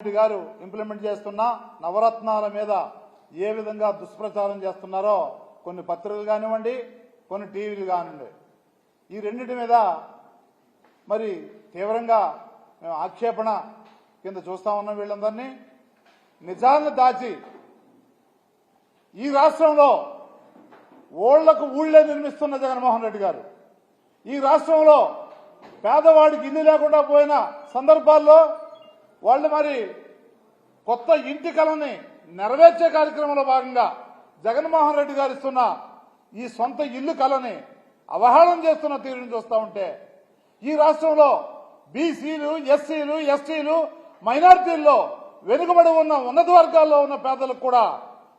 రెడ్డి గారు ఇంప్లిమెంట్ చేస్తున్న నవరత్నాల మీద ఏ విధంగా దుష్ప్రచారం చేస్తున్నారో కొన్ని పత్రికలు కానివ్వండి, కొన్ని టీవీలు కానివ్వండి, ఈ రెండింటి మీద మరి తీవ్రంగా మేము ఆక్షేపణ కింద చూస్తా ఉన్నాం. వీళ్ళందరినీ నిజాలను దాచి ఈ రాష్ట్రంలో ఊళ్లకు ఊళ్లే నిర్మిస్తున్న జగన్మోహన్ రెడ్డి గారు ఈ రాష్ట్రంలో పేదవాడికి ఇల్లు లేకుండా పోయిన సందర్భాల్లో వాళ్ళు మరి కొత్త ఇంటి కలని నెరవేర్చే కార్యక్రమంలో భాగంగా జగన్మోహన్ రెడ్డి గారు ఇస్తున్న ఈ సొంత ఇల్లు కలని అవహేళన చేస్తున్న తీరుని చూస్తూ ఉంటే ఈ రాష్ట్రంలో బీసీలు, ఎస్సీలు, ఎస్టీలు, మైనారిటీల్లో వెనుకబడి ఉన్న ఉన్నత వర్గాల్లో ఉన్న పేదలకు కూడా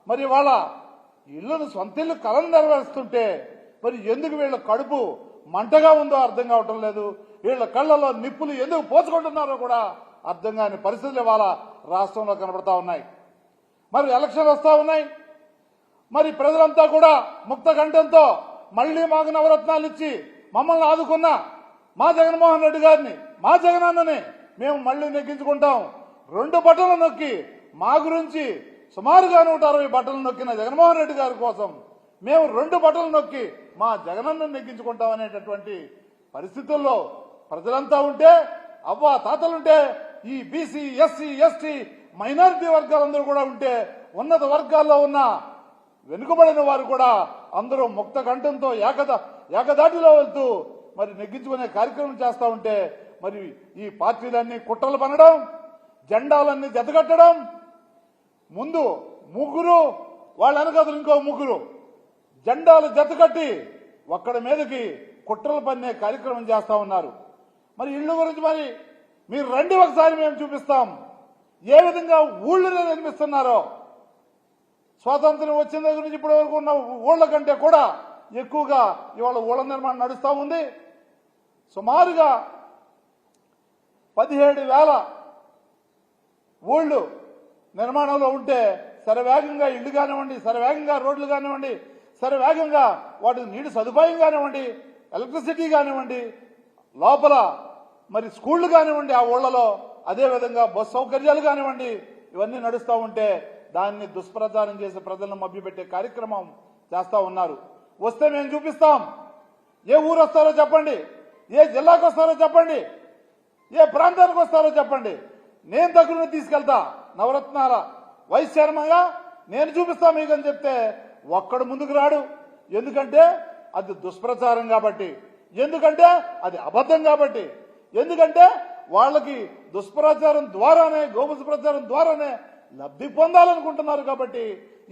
మరి వాళ్ళ ఇల్లును సొంత ఇల్లు కలను నెరవేరుస్తుంటే మరి ఎందుకు వీళ్ళ కడుపు మంటగా ఉందో అర్థం కావటం లేదు. వీళ్ళ కళ్లలో నిప్పులు ఎందుకు పోసుకుంటున్నారో కూడా అర్థం కాని పరిస్థితులు ఇవాళ రాష్ట్రంలో కనబడతా ఉన్నాయి. మరి ఎలక్షన్లు వస్తా ఉన్నాయి. మరి ప్రజలంతా కూడా ముక్త కంఠంతో మళ్లీ మాకు నవరత్నాలు ఇచ్చి మమ్మల్ని ఆదుకున్న మా జగన్మోహన్ రెడ్డి గారిని, మా జగనన్నని మేము మళ్లీ నెగ్గించుకుంటాం. 2 బటన్లు నొక్కి మా గురించి సుమారుగా 160 బటన్లు నొక్కిన జగన్మోహన్ రెడ్డి గారి కోసం మేము 2 బటన్లు నొక్కి మా జగనన్నను నెగ్గించుకుంటాం అనేటటువంటి పరిస్థితుల్లో ప్రజలంతా ఉంటే, అవ్వ తాతలుంటే, ఈ బీసీ, ఎస్సీ, ఎస్టీ, మైనారిటీ వర్గాలందరూ కూడా ఉంటే, ఉన్నత వర్గాల్లో ఉన్న వెనుకబడిన వారు కూడా అందరూ ముక్త కంఠంతో ఏకదాటిలో వెళ్తూ మరి నెగ్గించుకునే కార్యక్రమం చేస్తా ఉంటే మరి ఈ పార్టీలన్నీ కుట్రలు పనడం, జెండాలన్నీ జతకట్టడం, ముందు ముగ్గురు వాళ్ళ వెనకదులు ఇంకో ముగ్గురు జెండాలు జతకట్టి ఒక్కడి మీదకి కుట్రలు పన్నే కార్యక్రమం చేస్తా ఉన్నారు. మరి ఇళ్ల గురించి మరి మీరు రండి ఒకసారి మేము చూపిస్తాం ఏ విధంగా ఊళ్ళనే నిర్మిస్తున్నారో. స్వాతంత్ర్యం వచ్చిన దగ్గర నుంచి ఇప్పటి వరకు ఉన్న ఊళ్ళ కంటే కూడా ఎక్కువగా ఇవాళ ఊళ్ళ నిర్మాణం నడుస్తూ ఉంది. సుమారుగా 17,000 ఊళ్ళు నిర్మాణంలో ఉంటే శరవేగంగా ఇళ్లు కానివ్వండి, శరవేగంగా రోడ్లు కానివ్వండి, శరవేగంగా వాటి నీటి సదుపాయం కానివ్వండి, ఎలక్ట్రిసిటీ కానివ్వండి, లోపల మరి స్కూళ్లు కానివ్వండి ఆ ఊళ్ళలో, అదేవిధంగా బస్ సౌకర్యాలు కానివ్వండి, ఇవన్నీ నడుస్తూ ఉంటే దాన్ని దుష్ప్రచారం చేసి ప్రజలను మభ్యపెట్టే కార్యక్రమం చేస్తా ఉన్నారు. వస్తే మేము చూపిస్తాం. ఏ ఊరు వస్తారో చెప్పండి, ఏ జిల్లాకు వస్తారో చెప్పండి, ఏ ప్రాంతానికి వస్తారో చెప్పండి, నేను దగ్గర తీసుకెళ్తా. నవరత్నాల వైస్ చైర్మన్గా నేను చూపిస్తా మీకు అని చెప్తే ఒక్కడు ముందుకు రాడు. ఎందుకంటే అది దుష్ప్రచారం కాబట్టి, ఎందుకంటే అది అబద్ధం కాబట్టి, ఎందుకంటే వాళ్ళకి దుష్ప్రచారం ద్వారానే, గోబుస్ ప్రచారం ద్వారానే లబ్ధి పొందాలనుకుంటున్నారు కాబట్టి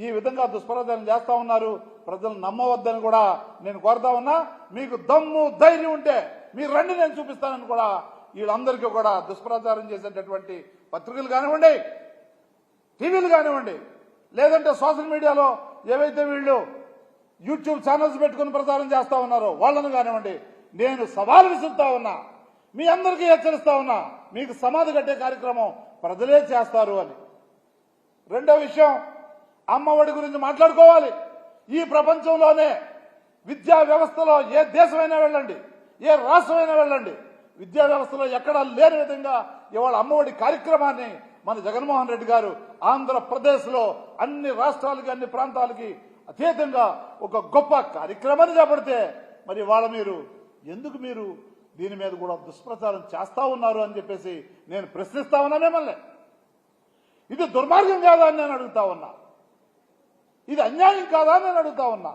ఈ విధంగా దుష్ప్రచారం చేస్తా ఉన్నారు. ప్రజలు నమ్మవద్దని కూడా నేను కోరుతా ఉన్నా. మీకు దమ్ము ధైర్యం ఉంటే మీరు రండి, నేను చూపిస్తానని కూడా వీళ్ళందరికీ కూడా దుష్ప్రచారం చేసేటటువంటి పత్రికలు కానివ్వండి, టీవీలు కానివ్వండి, లేదంటే సోషల్ మీడియాలో ఏవైతే వీళ్ళు యూట్యూబ్ ఛానల్స్ పెట్టుకుని ప్రచారం చేస్తా ఉన్నారో వాళ్ళను కానివ్వండి, నేను సవాలు విసురుతా ఉన్నా, మీ అందరికీ హెచ్చరిస్తా ఉన్నా, మీకు సమాధి కట్టే కార్యక్రమం ప్రజలే చేస్తారు అని. రెండో విషయం, అమ్మఒడి గురించి మాట్లాడుకోవాలి. ఈ ప్రపంచంలోనే విద్యా వ్యవస్థలో ఏ దేశమైనా వెళ్ళండి, ఏ రాష్ట్రమైనా వెళ్ళండి, విద్యా వ్యవస్థలో ఎక్కడా లేని విధంగా ఇవాళ అమ్మఒడి కార్యక్రమాన్ని మన జగన్మోహన్ రెడ్డి గారు ఆంధ్రప్రదేశ్లో అన్ని రాష్ట్రాలకి, అన్ని ప్రాంతాలకి అతీతంగా ఒక గొప్ప కార్యక్రమాన్ని చేపడితే మరి వాళ్ళ ఎందుకు మీరు దీని మీద కూడా దుష్ప్రచారం చేస్తా ఉన్నారు అని చెప్పేసి నేను ప్రశ్నిస్తా ఉన్నా మిమ్మల్ని. ఇది దుర్మార్గం కాదా అని నేను అడుగుతా ఉన్నా. ఇది అన్యాయం కాదా అని నేను అడుగుతా ఉన్నా.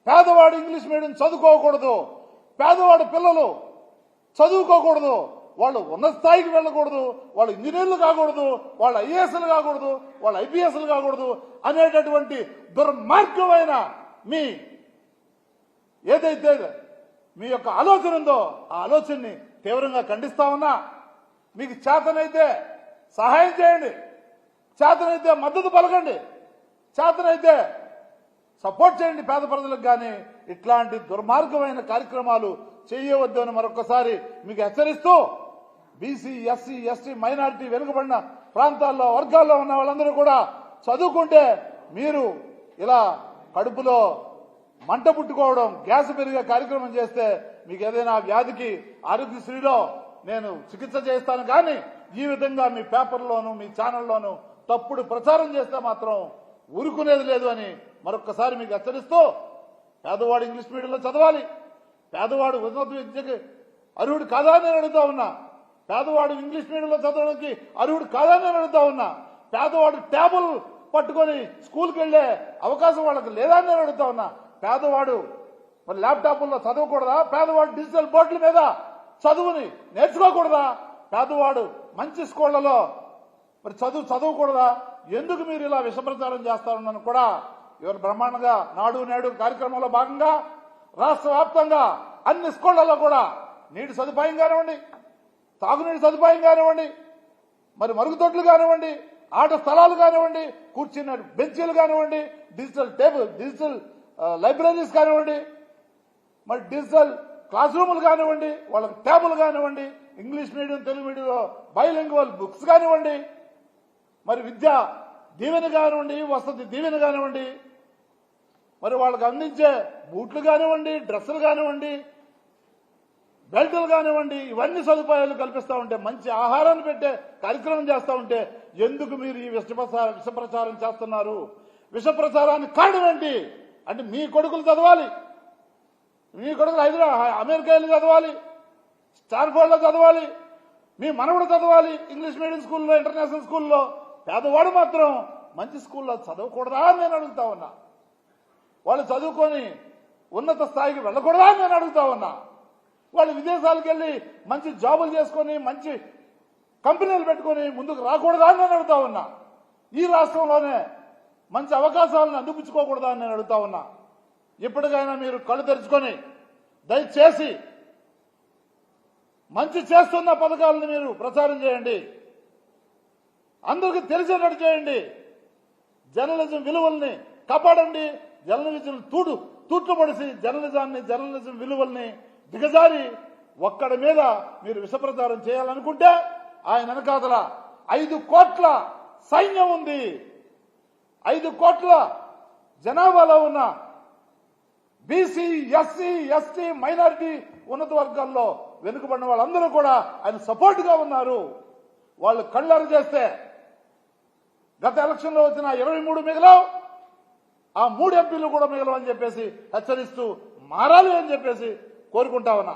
పేదవాడు ఇంగ్లీష్ మీడియం చదువుకోకూడదు, పేదవాడు పిల్లలు చదువుకోకూడదు, వాళ్ళు ఉన్నత స్థాయికి వెళ్ళకూడదు, వాళ్ళు ఇంజనీర్లు కాకూడదు, వాళ్ళు ఐఏఎస్లు కాకూడదు, వాళ్ళు ఐపీఎస్లు కాకూడదు అనేటటువంటి దుర్మార్గమైన మీ ఏదైతే మీ యొక్క ఆలోచన ఉందో ఆ ఆలోచనని తీవ్రంగా ఖండిస్తా ఉన్నా. మీకు చేతనైతే సహాయం చేయండి, చేతనైతే మద్దతు పలకండి, చేతనైతే సపోర్ట్ చేయండి పేద ప్రజలకు. కానీ ఇట్లాంటి దుర్మార్గమైన కార్యక్రమాలు చేయవద్దు అని మరొకసారి మీకు హెచ్చరిస్తూ, బీసీ, ఎస్సీ, ఎస్టీ, మైనారిటీ, వెనుకబడిన ప్రాంతాల్లో వర్గాల్లో ఉన్న వాళ్ళందరూ కూడా చదువుకుంటే మీరు ఇలా కడుపులో మంట పుట్టుకోవడం, గ్యాస్ పెరిగే కార్యక్రమం చేస్తే మీకు ఏదైనా వ్యాధికి ఆరోగ్యశ్రీలో నేను చికిత్స చేస్తాను. కానీ ఈ విధంగా మీ పేపర్లోను మీ ఛానల్లోను తప్పుడు ప్రచారం చేస్తే మాత్రం ఊరుకునేది లేదు అని మరొక్కసారి మీకు హెచ్చరిస్తూ, పేదవాడు ఇంగ్లీష్ మీడియంలో చదవాలి, పేదవాడు ఉన్నత విద్యకి అర్హుడు కాదా అని నేను అడుగుతా ఉన్నా, పేదవాడు ఇంగ్లీష్ మీడియంలో చదవడానికి అర్హుడు కాదా అని నేను అడుగుతా ఉన్నా, పేదవాడు టేబుల్ పట్టుకొని స్కూల్కి వెళ్లే అవకాశం వాళ్ళకి లేదా అని నేను అడుగుతా ఉన్నా, పేదవాడు మరి ల్యాప్టాప్లో చదవకూడదా, పేదవాడు డిజిటల్ బోర్డుల మీద చదువుని నేర్చుకోకూడదా, పేదవాడు మంచి స్కూళ్లలో మరి చదవకూడదా, ఎందుకు మీరు ఇలా విషప్రచారం చేస్తారని కూడా ఇవాళ బ్రహ్మాండంగా నాడు నేడు కార్యక్రమంలో భాగంగా రాష్ట్ర వ్యాప్తంగా అన్ని స్కూళ్లలో కూడా నీటి సదుపాయం కానివ్వండి, తాగునీటి సదుపాయం కానివ్వండి, మరి మరుగుదొడ్లు కానివ్వండి, ఆట స్థలాలు కానివ్వండి, కూర్చున్న బెంచీలు కానివ్వండి, డిజిటల్ లైబ్రరీస్ కానివ్వండి, మరి డిజిటల్ క్లాస్ రూములు కానివ్వండి, వాళ్ళకి ట్యాబులు కానివ్వండి, ఇంగ్లీష్ మీడియం తెలుగు మీడియంలో బైలింగ్వల్ బుక్స్ కానివ్వండి, మరి విద్యా దీవెన కానివ్వండి, వసతి దీవెన కానివ్వండి, మరి వాళ్ళకి అందించే బూట్లు కానివ్వండి, డ్రెస్సులు కానివ్వండి, బెల్టులు కానివ్వండి, ఇవన్నీ సదుపాయాలు కల్పిస్తూ ఉంటే, మంచి ఆహారాన్ని పెట్టే కార్యక్రమం చేస్తూ ఉంటే ఎందుకు మీరు ఈ విషప్రచారం చేస్తున్నారు? విషప్రచారానికి కారణం ఏంటి అంటే మీ కొడుకులు చదవాలి, మీ కొడుకులు అమెరికా వెళ్ళి చదవాలి, స్టాన్ఫోర్డ్లో చదవాలి, మీ మనవడు చదవాలి ఇంగ్లీష్ మీడియం స్కూల్లో, ఇంటర్నేషనల్ స్కూల్లో, పేదవాడు మాత్రం మంచి స్కూల్లో చదవకూడదా అని నేను అడుగుతా ఉన్నా. వాళ్ళు చదువుకొని ఉన్నత స్థాయికి వెళ్ళకూడదా అని నేను అడుగుతా ఉన్నా. వాళ్ళు విదేశాలకు వెళ్ళి మంచి జాబులు చేసుకొని మంచి కంపెనీలు పెట్టుకొని ముందుకు రాకూడదా అని నేను అడుగుతా ఉన్నా. ఈ రాష్ట్రంలోనే మంచి అవకాశాలను అందిపుచ్చుకోకూడదా అని నేను అడుగుతా ఉన్నా. ఇప్పటికైనా మీరు కళ్ళు తెరుచుకొని దయచేసి మంచి చేస్తున్న పథకాలను మీరు ప్రచారం చేయండి, అందరికీ తెలిసేటట్టు చేయండి, జర్నలిజం విలువల్ని కాపాడండి, జర్నలిజం తూట్లు పడిసి జర్నలిజం విలువల్ని దిగజారి ఒక్కడి మీద మీరు విషప్రచారం చేయాలనుకుంటే ఆయన వెనకాతల 5 కోట్ల సైన్యం ఉంది. 5 కోట్ల జనాభాలో ఉన్న బీసీ, ఎస్సీ, ఎస్టీ, మైనారిటీ ఉన్నత వర్గాల్లో వెనుకబడిన వాళ్ళందరూ కూడా ఆయన సపోర్ట్ గా ఉన్నారు. వాళ్ళు కళ్ళారు చేస్తే గత ఎలక్షన్ లో వచ్చిన 23 మిగలవు, ఆ 3 ఎంపీలు కూడా మిగలవని చెప్పేసి హెచ్చరిస్తూ మారాలి అని చెప్పేసి కోరుకుంటా ఉన్నా.